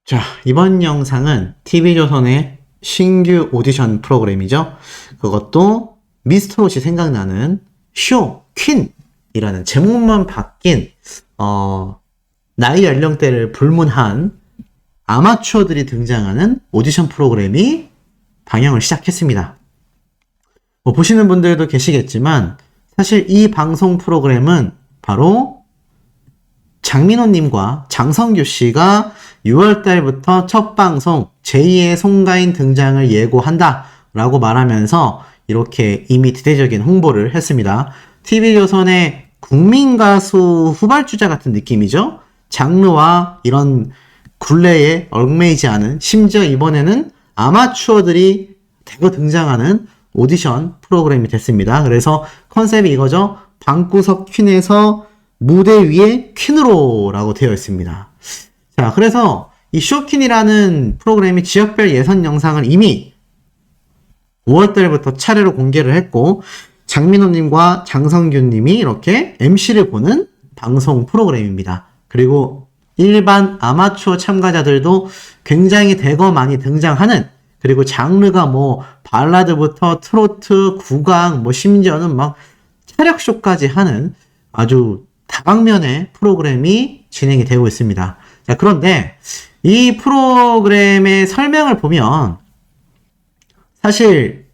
자, 이번 영상은 TV조선의 신규 오디션 프로그램이죠. 그것도 미스터롯이 생각나는 쇼 퀸이라는 제목만 바뀐 나이 연령대를 불문한 아마추어들이 등장하는 오디션 프로그램이 방영을 시작했습니다. 보시는 분들도 계시겠지만 사실 이 방송 프로그램은 바로 장민호님과 장성규씨가 6월달부터 첫 방송 제2의 송가인 등장을 예고한다 라고 말하면서 이렇게 이미 대대적인 홍보를 했습니다. TV조선의 국민가수 후발주자 같은 느낌이죠. 장르와 이런 굴레에 얽매이지 않은, 심지어 이번에는 아마추어들이 대거 등장하는 오디션 프로그램이 됐습니다. 그래서 컨셉이 이거죠. 방구석 퀸에서 무대 위에 퀸으로 라고 되어 있습니다. 자, 그래서 이 쇼퀸이라는 프로그램이 지역별 예선 영상을 이미 5월달부터 차례로 공개를 했고, 장민호님과 장성규님이 이렇게 MC를 보는 방송 프로그램입니다. 그리고 일반 아마추어 참가자들도 굉장히 대거 많이 등장하는, 그리고 장르가 발라드부터 트로트, 국악, 심지어는 막 차력쇼까지 하는 아주 다방면의 프로그램이 진행이 되고 있습니다. 자, 그런데 이 프로그램의 설명을 보면 사실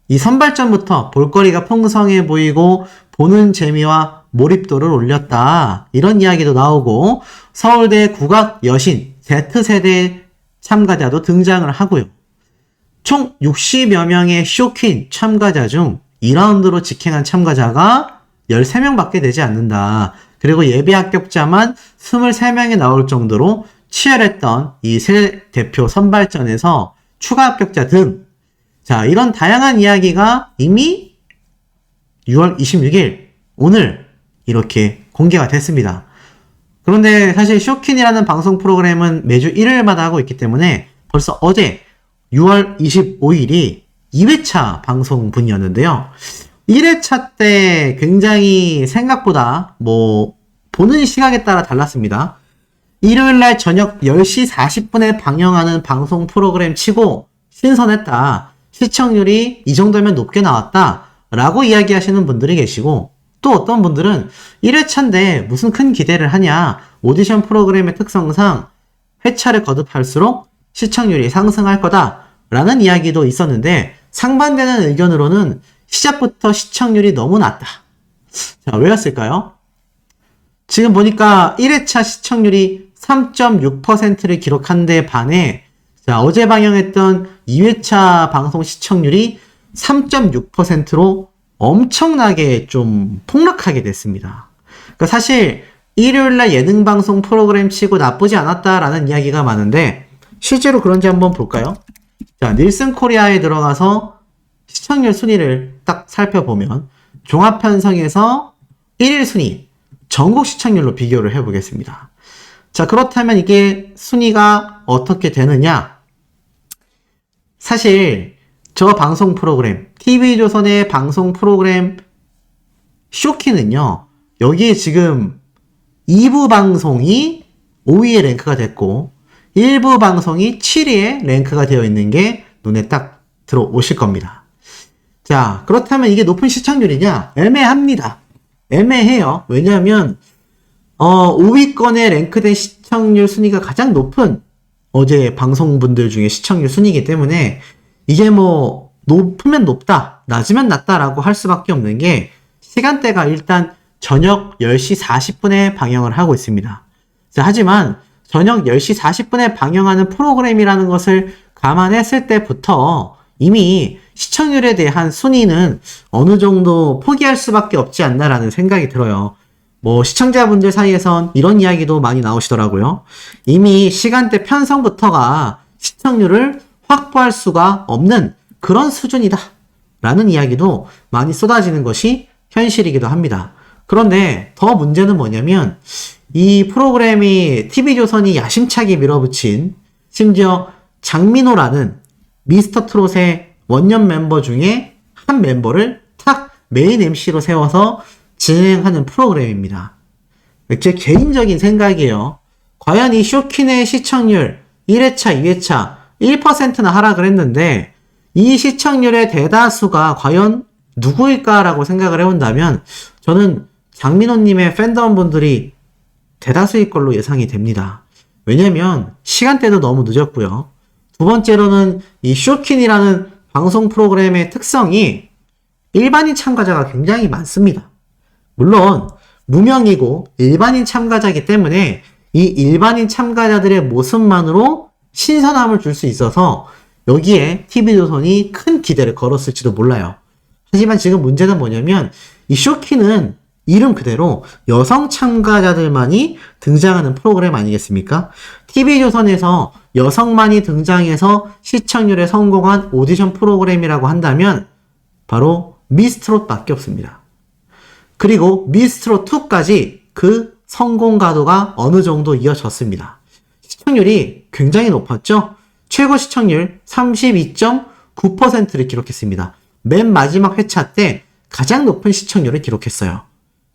이 선발전부터 볼거리가 풍성해 보이고 보는 재미와 몰입도를 올렸다, 이런 이야기도 나오고, 서울대 국악 여신 Z세대 참가자도 등장을 하고요. 총 60여 명의 쇼퀸 참가자 중 2라운드로 직행한 참가자가 13명밖에 되지 않는다. 그리고 예비 합격자만 23명이 나올 정도로 치열했던 이 새 대표 선발전에서 추가 합격자 등, 자, 이런 다양한 이야기가 이미 6월 26일 오늘 이렇게 공개가 됐습니다. 그런데 사실 쇼퀸이라는 방송 프로그램은 매주 일요일마다 하고 있기 때문에 벌써 어제 6월 25일이 2회차 방송분이었는데요. 1회차 때 굉장히 생각보다 보는 시각에 따라 달랐습니다. 일요일날 저녁 10시 40분에 방영하는 방송 프로그램 치고 신선했다, 시청률이 이 정도면 높게 나왔다 라고 이야기하시는 분들이 계시고, 또 어떤 분들은 1회차인데 무슨 큰 기대를 하냐, 오디션 프로그램의 특성상 회차를 거듭할수록 시청률이 상승할 거다 라는 이야기도 있었는데, 상반되는 의견으로는 시작부터 시청률이 너무 낮다. 자, 왜였을까요? 지금 보니까 1회차 시청률이 3.6%를 기록한 데 반해, 자, 어제 방영했던 2회차 방송 시청률이 3.6%로 엄청나게 좀 폭락하게 됐습니다. 그러니까 사실 일요일날 예능방송 프로그램 치고 나쁘지 않았다라는 이야기가 많은데, 실제로 그런지 한번 볼까요? 자, 닐슨 코리아에 들어가서 시청률 순위를 딱 살펴보면 종합편성에서 1일 순위, 전국 시청률로 비교를 해보겠습니다. 자, 그렇다면 이게 순위가 어떻게 되느냐? 사실 저 방송 프로그램, TV조선의 방송 프로그램 쇼키는요, 여기에 지금 2부 방송이 5위에 랭크가 됐고 1부 방송이 7위에 랭크가 되어 있는 게 눈에 딱 들어오실 겁니다. 자, 그렇다면 이게 높은 시청률이냐? 애매합니다. 애매해요. 왜냐하면 5위권에 랭크된 시청률 순위가 가장 높은 어제 방송분들 중에 시청률 순위이기 때문에 이게 높으면 높다, 낮으면 낮다라고 할 수밖에 없는 게, 시간대가 일단 저녁 10시 40분에 방영을 하고 있습니다. 자, 하지만 저녁 10시 40분에 방영하는 프로그램이라는 것을 감안했을 때부터 이미 시청률에 대한 순위는 어느 정도 포기할 수밖에 없지 않나라는 생각이 들어요. 시청자분들 사이에선 이런 이야기도 많이 나오시더라고요. 이미 시간대 편성부터가 시청률을 확보할 수가 없는 그런 수준이다 라는 이야기도 많이 쏟아지는 것이 현실이기도 합니다. 그런데 더 문제는 뭐냐면, 이 프로그램이 TV조선이 야심차게 밀어붙인, 심지어 장민호라는 미스터트롯의 원년 멤버 중에 한 멤버를 탁 메인 MC로 세워서 진행하는 프로그램입니다. 제 개인적인 생각이에요. 과연 이 쇼킨의 시청률 1회차, 2회차 1%나 하락을 했는데 이 시청률의 대다수가 과연 누구일까라고 생각을 해본다면 저는 장민호님의 팬덤분들이 대다수일 걸로 예상이 됩니다. 왜냐면 시간대도 너무 늦었고요. 두 번째로는 이 쇼킨이라는 방송 프로그램의 특성이 일반인 참가자가 굉장히 많습니다. 물론 무명이고 일반인 참가자이기 때문에 이 일반인 참가자들의 모습만으로 신선함을 줄 수 있어서 여기에 TV조선이 큰 기대를 걸었을지도 몰라요. 하지만 지금 문제는 뭐냐면 이 쇼키는 이름 그대로 여성 참가자들만이 등장하는 프로그램 아니겠습니까? TV조선에서 여성만이 등장해서 시청률에 성공한 오디션 프로그램이라고 한다면 바로 미스트롯밖에 없습니다. 그리고 미스트롯2까지 그 성공 가도가 어느 정도 이어졌습니다. 시청률이 굉장히 높았죠? 최고 시청률 32.9%를 기록했습니다. 맨 마지막 회차 때 가장 높은 시청률을 기록했어요.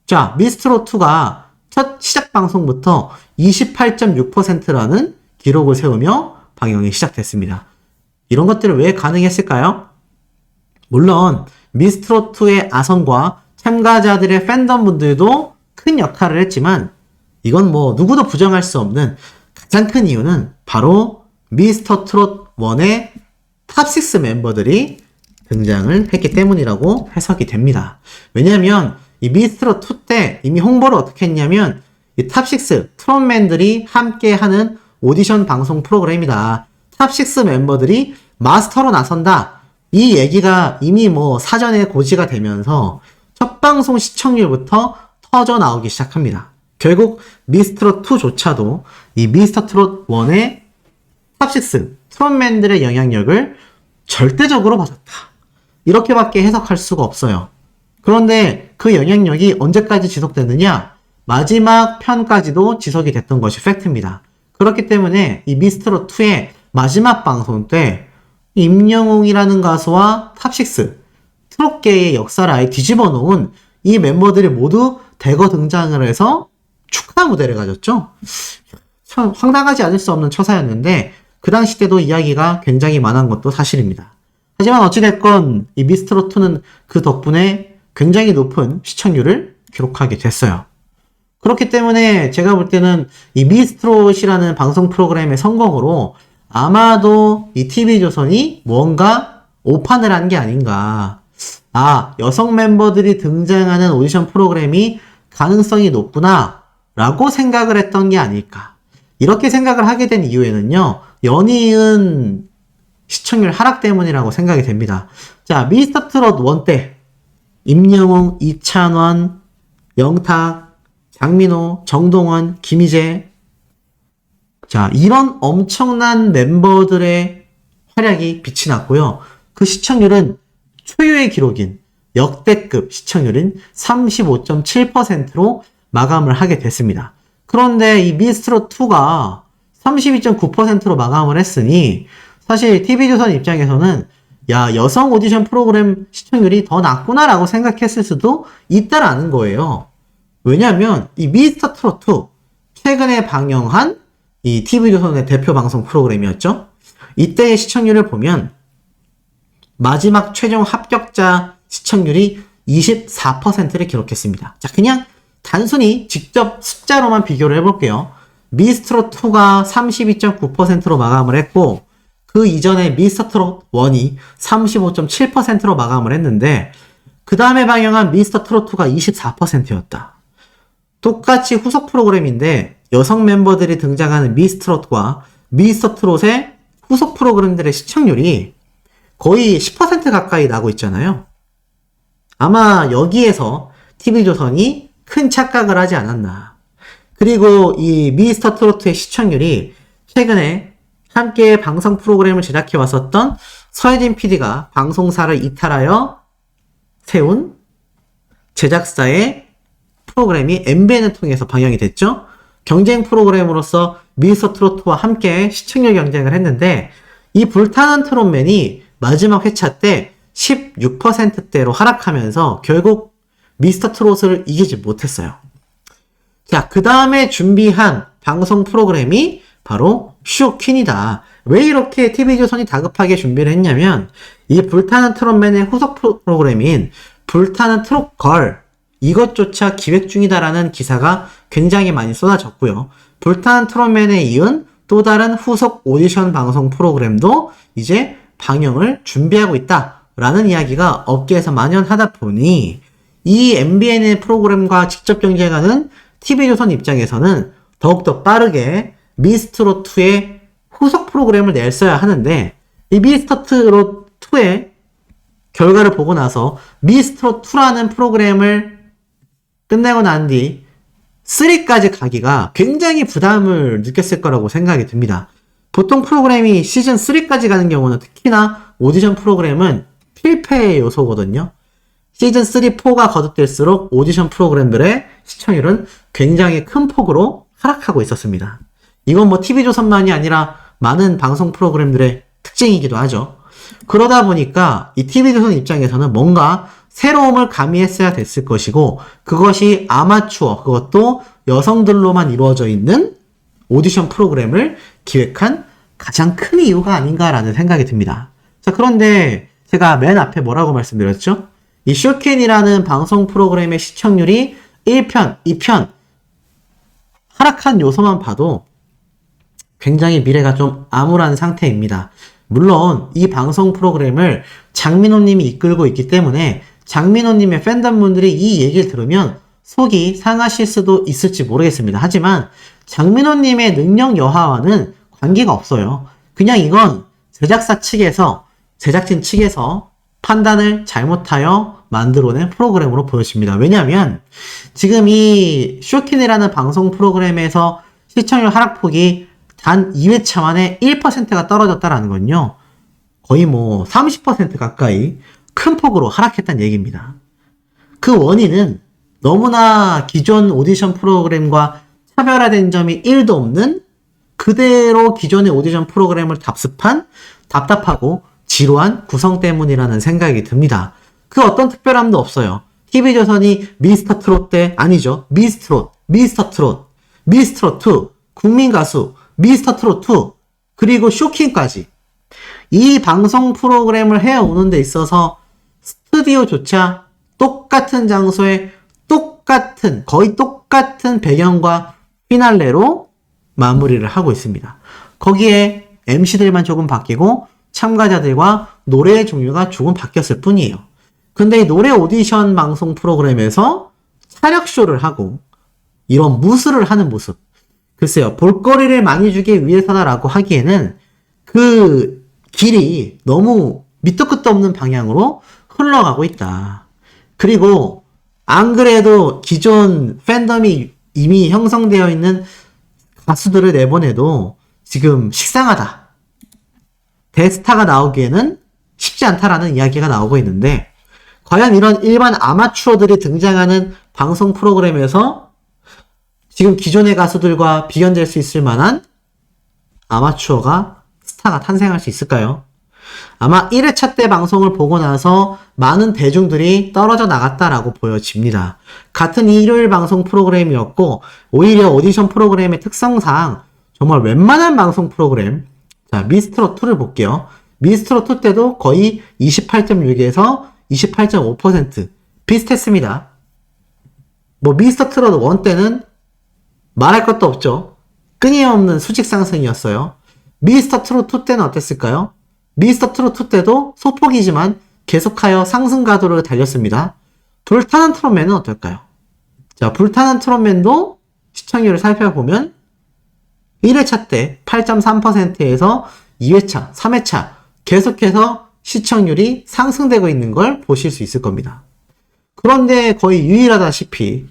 자, 미스트롯2가 첫 시작 방송부터 28.6%라는 기록을 세우며 방영이 시작됐습니다. 이런 것들을 왜 가능했을까요? 물론 미스트롯2의 아성과 참가자들의 팬덤분들도 큰 역할을 했지만 이건 뭐 누구도 부정할 수 없는 가장 큰 이유는 바로 미스터트롯 1의 탑6 멤버들이 등장을 했기 때문이라고 해석이 됩니다. 왜냐하면 이 미스트롯 2 때 이미 홍보를 어떻게 했냐면 이 탑6 트롯맨들이 함께하는 오디션 방송 프로그램이다. 탑6 멤버들이 마스터로 나선다. 이 얘기가 이미 뭐 사전에 고지가 되면서 첫 방송 시청률부터 터져 나오기 시작합니다. 결국 미스트롯 2조차도 이 미스터트롯 1의 탑6 트롯맨들의 영향력을 절대적으로 받았다. 이렇게밖에 해석할 수가 없어요. 그런데 그 영향력이 언제까지 지속됐느냐? 마지막 편까지도 지속이 됐던 것이 팩트입니다. 그렇기 때문에 이 미스트롯 2의 마지막 방송 때 임영웅이라는 가수와 탑6 트롯계의 역사를 아예 뒤집어 놓은 이 멤버들이 모두 대거 등장을 해서 축하 무대를 가졌죠. 참 황당하지 않을 수 없는 처사였는데 그 당시 때도 이야기가 굉장히 많은 것도 사실입니다. 하지만 어찌됐건 이 미스트롯2는 그 덕분에 굉장히 높은 시청률을 기록하게 됐어요. 그렇기 때문에 제가 볼 때는 이 미스트롯이라는 방송 프로그램의 성공으로 아마도 이 TV조선이 뭔가 오판을 한 게 아닌가. 아, 여성 멤버들이 등장하는 오디션 프로그램이 가능성이 높구나 라고 생각을 했던 게 아닐까. 이렇게 생각을 하게 된 이유에는요, 연이은 시청률 하락 때문이라고 생각이 됩니다. 자, 미스터트롯 1 때 임영웅, 이찬원, 영탁, 장민호, 정동원, 김희재, 자, 이런 엄청난 멤버들의 활약이 빛이 났고요. 그 시청률은 초유의 기록인 역대급 시청률인 35.7%로 마감을 하게 됐습니다. 그런데 이 미스트롯2가 32.9%로 마감을 했으니 사실 TV조선 입장에서는 야, 여성 오디션 프로그램 시청률이 더 낮구나라고 생각했을 수도 있다라는 거예요. 왜냐하면 이 미스터트롯2 최근에 방영한 이 TV조선의 대표 방송 프로그램이었죠. 이때의 시청률을 보면 마지막 최종 합격자 시청률이 24%를 기록했습니다. 자, 그냥 단순히 직접 숫자로만 비교를 해볼게요. 미스트롯2가 32.9%로 마감을 했고 그 이전에 미스터트롯 1이 35.7%로 마감을 했는데 그 다음에 방영한 미스터트롯2가 24%였다. 똑같이 후속 프로그램인데 여성 멤버들이 등장하는 미스트롯과 미스터트롯의 후속 프로그램들의 시청률이 거의 10% 가까이 나고 있잖아요. 아마 여기에서 TV조선이 큰 착각을 하지 않았나. 그리고 이 미스터트롯의 시청률이 최근에 함께 방송 프로그램을 제작해 왔었던 서혜진 PD가 방송사를 이탈하여 세운 제작사의 프로그램이 MBN을 통해서 방영이 됐죠. 경쟁 프로그램으로서 미스터트롯과 함께 시청률 경쟁을 했는데 이 불타는 트롯맨이 마지막 회차 때 16%대로 하락하면서 결국 미스터트롯을 이기지 못했어요. 자, 그 다음에 준비한 방송 프로그램이 바로 쇼퀸이다. 왜 이렇게 TV조선이 다급하게 준비를 했냐면 이 불타는 트롯맨의 후속 프로그램인 불타는 트롯걸 이것조차 기획 중이다라는 기사가 굉장히 많이 쏟아졌고요. 불타는 트롯맨에 이은 또 다른 후속 오디션 방송 프로그램도 이제 방영을 준비하고 있다라는 이야기가 업계에서 만연하다 보니 이 MBN의 프로그램과 직접 경쟁하는 TV조선 입장에서는 더욱더 빠르게 미스트롯2의 후속 프로그램을 냈어야 하는데 이 미스트롯2의 결과를 보고 나서 미스트롯2라는 프로그램을 끝내고 난 뒤 3까지 가기가 굉장히 부담을 느꼈을 거라고 생각이 듭니다. 보통 프로그램이 시즌 3까지 가는 경우는 특히나 오디션 프로그램은 필패의 요소거든요. 시즌 3, 4가 거듭될수록 오디션 프로그램들의 시청률은 굉장히 큰 폭으로 하락하고 있었습니다. 이건 뭐 TV조선만이 아니라 많은 방송 프로그램들의 특징이기도 하죠. 그러다 보니까 이 TV조선 입장에서는 뭔가 새로움을 가미했어야 됐을 것이고 그것이 아마추어, 그것도 여성들로만 이루어져 있는 오디션 프로그램을 기획한 가장 큰 이유가 아닌가라는 생각이 듭니다. 자, 그런데 제가 맨 앞에 뭐라고 말씀드렸죠? 이 쇼캔이라는 방송 프로그램의 시청률이 1편, 2편 하락한 요소만 봐도 굉장히 미래가 좀 암울한 상태입니다. 물론 이 방송 프로그램을 장민호님이 이끌고 있기 때문에 장민호님의 팬덤분들이 이 얘기를 들으면 속이 상하실 수도 있을지 모르겠습니다. 하지만 장민호님의 능력 여하와는 관계가 없어요. 그냥 이건 제작사 측에서, 제작진 측에서 판단을 잘못하여 만들어낸 프로그램으로 보여집니다. 왜냐하면 지금 이 쇼킨이라는 방송 프로그램에서 시청률 하락폭이 단 2회차 만에 1%가 떨어졌다라는 건요. 거의 뭐 30% 가까이 큰 폭으로 하락했다는 얘기입니다. 그 원인은 너무나 기존 오디션 프로그램과 차별화된 점이 1도 없는 그대로 기존의 오디션 프로그램을 답습한 답답하고 지루한 구성 때문이라는 생각이 듭니다. 그 어떤 특별함도 없어요. TV조선이 미스터 트롯 때 아니죠. 미스트롯, 미스터 트롯, 미스트롯2, 국민가수, 미스터 트롯2, 그리고 쇼킹까지 이 방송 프로그램을 해오는 데 있어서 스튜디오조차 똑같은 장소에 똑같은, 거의 똑같은 배경과 피날레로 마무리를 하고 있습니다. 거기에 MC들만 조금 바뀌고 참가자들과 노래의 종류가 조금 바뀌었을 뿐이에요. 근데 이 노래 오디션 방송 프로그램에서 차력쇼를 하고 이런 무술을 하는 모습, 글쎄요, 볼거리를 많이 주기 위해서다라고 하기에는 그 길이 너무 밑도 끝도 없는 방향으로 흘러가고 있다. 그리고 안 그래도 기존 팬덤이 이미 형성되어 있는 가수들을 내보내도 지금 식상하다. 대스타가 나오기에는 쉽지 않다라는 이야기가 나오고 있는데 과연 이런 일반 아마추어들이 등장하는 방송 프로그램에서 지금 기존의 가수들과 비견될 수 있을 만한 아마추어가 스타가 탄생할 수 있을까요? 아마 1회차 때 방송을 보고 나서 많은 대중들이 떨어져 나갔다라고 보여집니다. 같은 일요일 방송 프로그램이었고 오히려 오디션 프로그램의 특성상 정말 웬만한 방송 프로그램, 자 미스트롯2를 볼게요. 미스트롯2 때도 거의 28.6에서 28.5% 비슷했습니다. 뭐 미스터트롯 1 때는 말할 것도 없죠. 끊임없는 수직 상승이었어요. 미스터트롯 2 때는 어땠을까요? 미스터트롯 2 때도 소폭이지만 계속하여 상승 가도를 달렸습니다. 불타는 트롯맨은 어떨까요? 자, 불타는 트롯맨도 시청률을 살펴보면 1회차 때 8.3%에서 2회차, 3회차 계속해서 시청률이 상승되고 있는 걸 보실 수 있을 겁니다. 그런데 거의 유일하다시피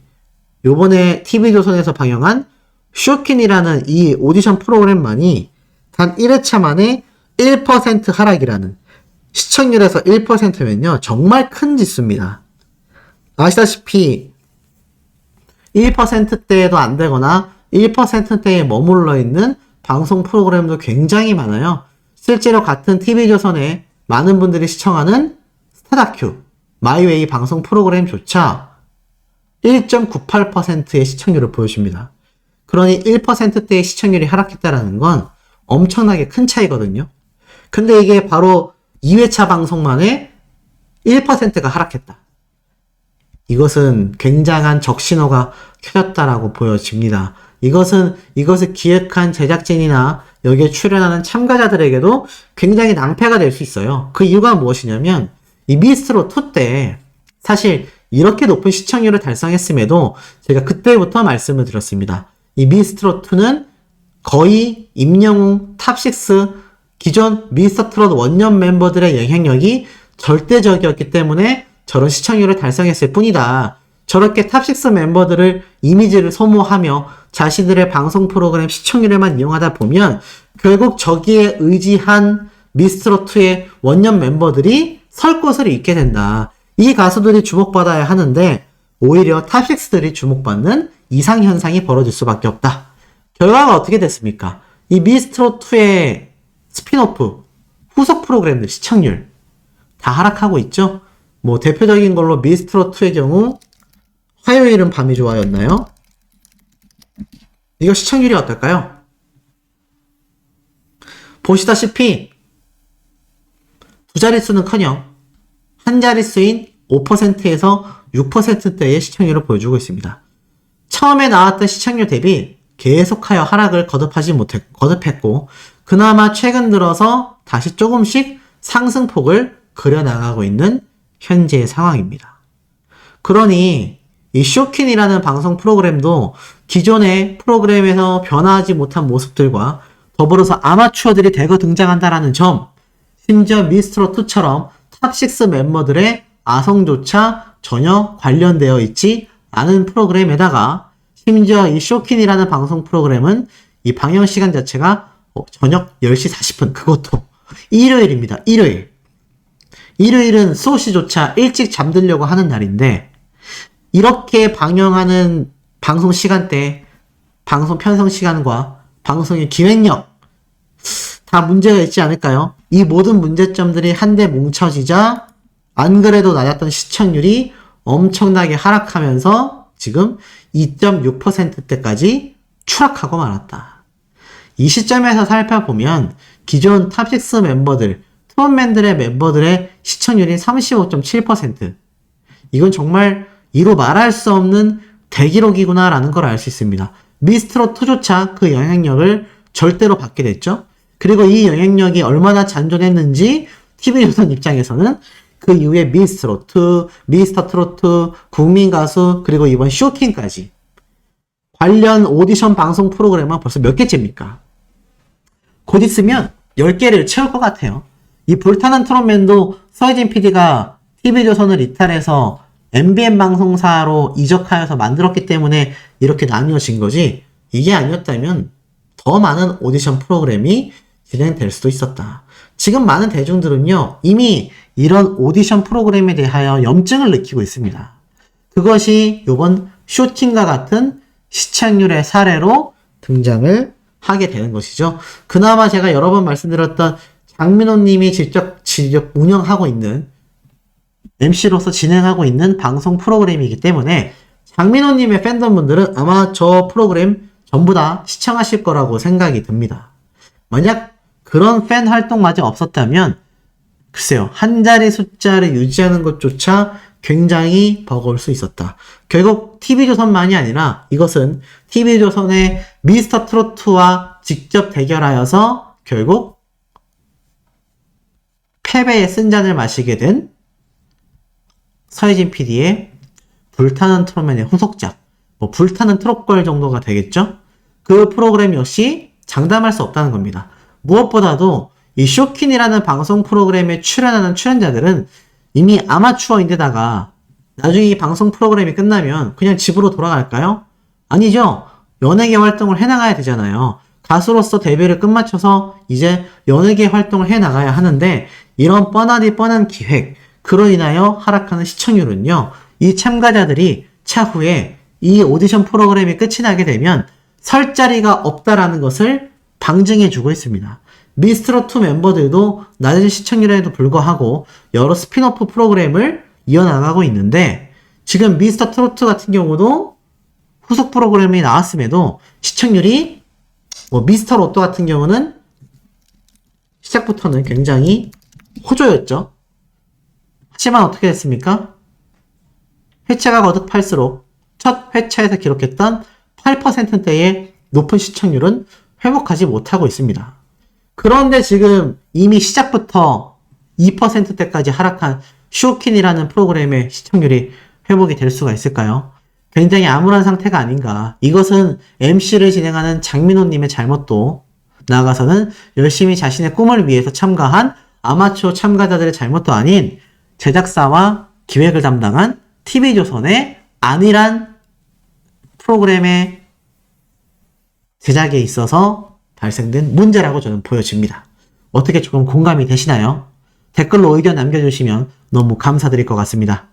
요번에 TV조선에서 방영한 쇼킨이라는 이 오디션 프로그램만이 단 1회차 만에 1% 하락이라는, 시청률에서 1%면요 정말 큰 지수입니다. 아시다시피 1%대도 안 되거나 1%대에 머물러 있는 방송 프로그램도 굉장히 많아요. 실제로 같은 TV조선에 많은 분들이 시청하는 스타다큐, 마이웨이 방송 프로그램조차 1.98%의 시청률을 보여줍니다. 그러니 1%대의 시청률이 하락했다는 건 엄청나게 큰 차이거든요. 근데 이게 바로 2회차 방송 만에 1%가 하락했다. 이것은 굉장한 적신호가 켜졌다라고 보여집니다. 이것을 기획한 제작진이나 여기에 출연하는 참가자들에게도 굉장히 낭패가 될 수 있어요. 그 이유가 무엇이냐면, 이 미스트롯2 때 사실 이렇게 높은 시청률을 달성했음에도 제가 그때부터 말씀을 드렸습니다. 이 미스트롯2는 거의 임영웅, 탑6, 기존 미스터트롯 원년 멤버들의 영향력이 절대적이었기 때문에 저런 시청률을 달성했을 뿐이다. 저렇게 탑6 멤버들을 이미지를 소모하며 자신들의 방송 프로그램 시청률에만 이용하다 보면 결국 저기에 의지한 미스트롯2의 원년 멤버들이 설 곳을 잃게 된다. 이 가수들이 주목받아야 하는데 오히려 탑6들이 주목받는 이상현상이 벌어질 수밖에 없다. 결과가 어떻게 됐습니까? 이 미스트롯2의 스핀오프, 후속 프로그램들 시청률 다 하락하고 있죠? 뭐 대표적인 걸로 미스트롯2의 경우 화요일은 밤이 좋아였나요? 이거 시청률이 어떨까요? 보시다시피 두 자릿수는커녕 한 자릿수인 5%에서 6%대의 시청률을 보여주고 있습니다. 처음에 나왔던 시청률 대비 계속하여 하락을 거듭했고 그나마 최근 들어서 다시 조금씩 상승폭을 그려나가고 있는 현재의 상황입니다. 그러니 이 쇼킨이라는 방송 프로그램도 기존의 프로그램에서 변화하지 못한 모습들과 더불어서 아마추어들이 대거 등장한다라는 점, 심지어 미스트롯2처럼 탑6 멤버들의 아성조차 전혀 관련되어 있지 않은 프로그램에다가 심지어 이 쇼킨이라는 방송 프로그램은 이 방영 시간 자체가 저녁 10시 40분, 그것도 일요일입니다. 일요일은 수호씨조차 일찍 잠들려고 하는 날인데 이렇게 방영하는 방송 시간대, 방송 편성 시간과 방송의 기획력 다 문제가 있지 않을까요? 이 모든 문제점들이 한데 뭉쳐지자 안 그래도 낮았던 시청률이 엄청나게 하락하면서 지금 2.6%대까지 추락하고 말았다. 이 시점에서 살펴보면 기존 탑6 멤버들, 트롯맨들의 멤버들의 시청률이 35.7%. 이건 정말 이로 말할 수 없는 대기록이구나 라는 걸 알 수 있습니다. 미스트롯2조차 그 영향력을 절대로 받게 됐죠. 그리고 이 영향력이 얼마나 잔존했는지 TV조선 입장에서는 그 이후에 미스트롯2, 미스터트롯2, 국민가수, 그리고 이번 쇼킹까지 관련 오디션 방송 프로그램은 벌써 몇 개째입니까? 곧 있으면 10개를 채울 것 같아요. 이 불타는 트롯맨도 서혜진 PD가 TV조선을 이탈해서 MBN 방송사로 이적하여서 만들었기 때문에 이렇게 나뉘어진 거지, 이게 아니었다면 더 많은 오디션 프로그램이 진행될 수도 있었다. 지금 많은 대중들은요, 이미 이런 오디션 프로그램에 대하여 염증을 느끼고 있습니다. 그것이 이번 쇼킹과 같은 시청률의 사례로 등장을 하게 되는 것이죠. 그나마 제가 여러 번 말씀드렸던 장민호님이 직접 운영하고 있는, MC로서 진행하고 있는 방송 프로그램이기 때문에 장민호님의 팬덤분들은 아마 저 프로그램 전부 다 시청하실 거라고 생각이 듭니다. 만약 그런 팬 활동마저 없었다면 글쎄요, 한 자리 숫자를 유지하는 것조차 굉장히 버거울 수 있었다. 결국 TV조선만이 아니라 이것은 TV조선의 미스터트롯2와 직접 대결하여서 결국 패배의 쓴잔을 마시게 된 서혜진 PD의 불타는 트롯맨의 후속작, 불타는 트롯걸 정도가 되겠죠? 그 프로그램 역시 장담할 수 없다는 겁니다. 무엇보다도 이 쇼킨이라는 방송 프로그램에 출연하는 출연자들은 이미 아마추어인데다가 나중에 이 방송 프로그램이 끝나면 그냥 집으로 돌아갈까요? 아니죠. 연예계 활동을 해나가야 되잖아요. 가수로서 데뷔를 끝마쳐서 이제 연예계 활동을 해나가야 하는데 이런 뻔하디 뻔한 기획, 그로 인하여 하락하는 시청률은요, 이 참가자들이 차후에 이 오디션 프로그램이 끝이 나게 되면 설 자리가 없다라는 것을 방증해주고 있습니다. 미스트롯2 멤버들도 낮은 시청률에도 불구하고 여러 스핀오프 프로그램을 이어나가고 있는데 지금 미스터트롯 같은 경우도 후속 프로그램이 나왔음에도 시청률이 미스터로또 같은 경우는 시작부터는 굉장히 호조였죠. 하지만 어떻게 됐습니까? 회차가 거듭할수록 첫 회차에서 기록했던 8%대의 높은 시청률은 회복하지 못하고 있습니다. 그런데 지금 이미 시작부터 2%대까지 하락한 쇼킨이라는 프로그램의 시청률이 회복이 될 수가 있을까요? 굉장히 암울한 상태가 아닌가. 이것은 MC를 진행하는 장민호님의 잘못도, 나아가서는 열심히 자신의 꿈을 위해서 참가한 아마추어 참가자들의 잘못도 아닌 제작사와 기획을 담당한 TV조선의 안일한 프로그램의 제작에 있어서 발생된 문제라고 저는 보여집니다. 어떻게 조금 공감이 되시나요? 댓글로 의견 남겨주시면 너무 감사드릴 것 같습니다.